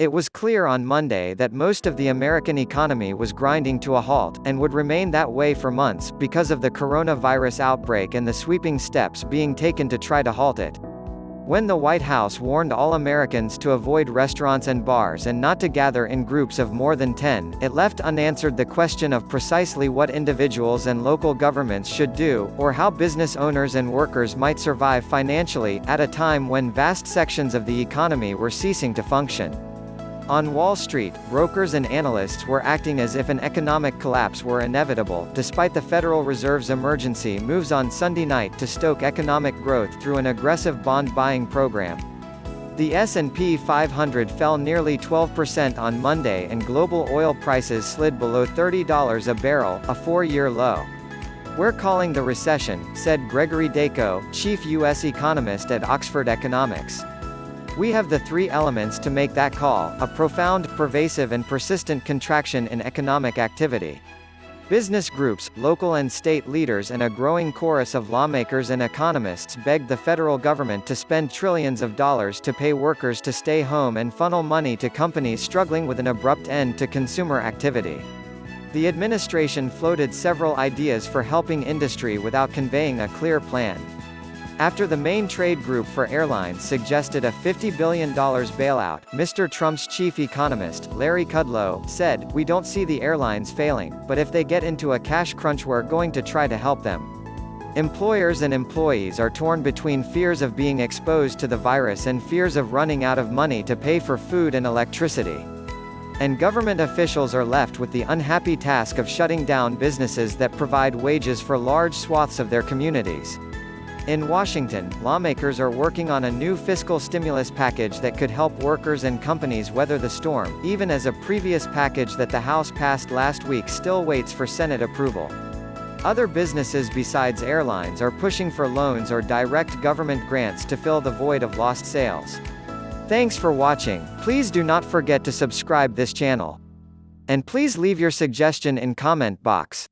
It was clear on Monday that most of the American economy was grinding to a halt, and would remain that way for months, because of the coronavirus outbreak and the sweeping steps being taken to try to halt it. When the White House warned all Americans to avoid restaurants and bars and not to gather in groups of more than 10, it left unanswered the question of precisely what individuals and local governments should do, or how business owners and workers might survive financially, at a time when vast sections of the economy were ceasing to function. On Wall Street, brokers and analysts were acting as if an economic collapse were inevitable, despite the Federal Reserve's emergency moves on Sunday night to stoke economic growth through an aggressive bond buying program. The S&P 500 fell nearly 12% on Monday and global oil prices slid below $30 a barrel, a four-year low. "We're calling the recession," said Gregory Dacko, chief U.S. economist at Oxford Economics. "We have the three elements to make that call: a profound, pervasive and persistent contraction in economic activity. Business groups, local and state leaders and a growing chorus of lawmakers and economists begged the federal government to spend trillions of dollars to pay workers to stay home and funnel money to companies struggling with an abrupt end to consumer activity." The administration floated several ideas for helping industry without conveying a clear plan. After the main trade group for airlines suggested a $50 billion bailout, Mr. Trump's chief economist, Larry Kudlow, said, "We don't see the airlines failing, but if they get into a cash crunch we're going to try to help them." Employers and employees are torn between fears of being exposed to the virus and fears of running out of money to pay for food and electricity. And government officials are left with the unhappy task of shutting down businesses that provide wages for large swaths of their communities. In Washington, lawmakers are working on a new fiscal stimulus package that could help workers and companies weather the storm, even as a previous package that the House passed last week still waits for Senate approval. Other businesses besides airlines are pushing for loans or direct government grants to fill the void of lost sales. Thanks for watching. Please do not forget to subscribe this channel. And please leave your suggestion in comment box.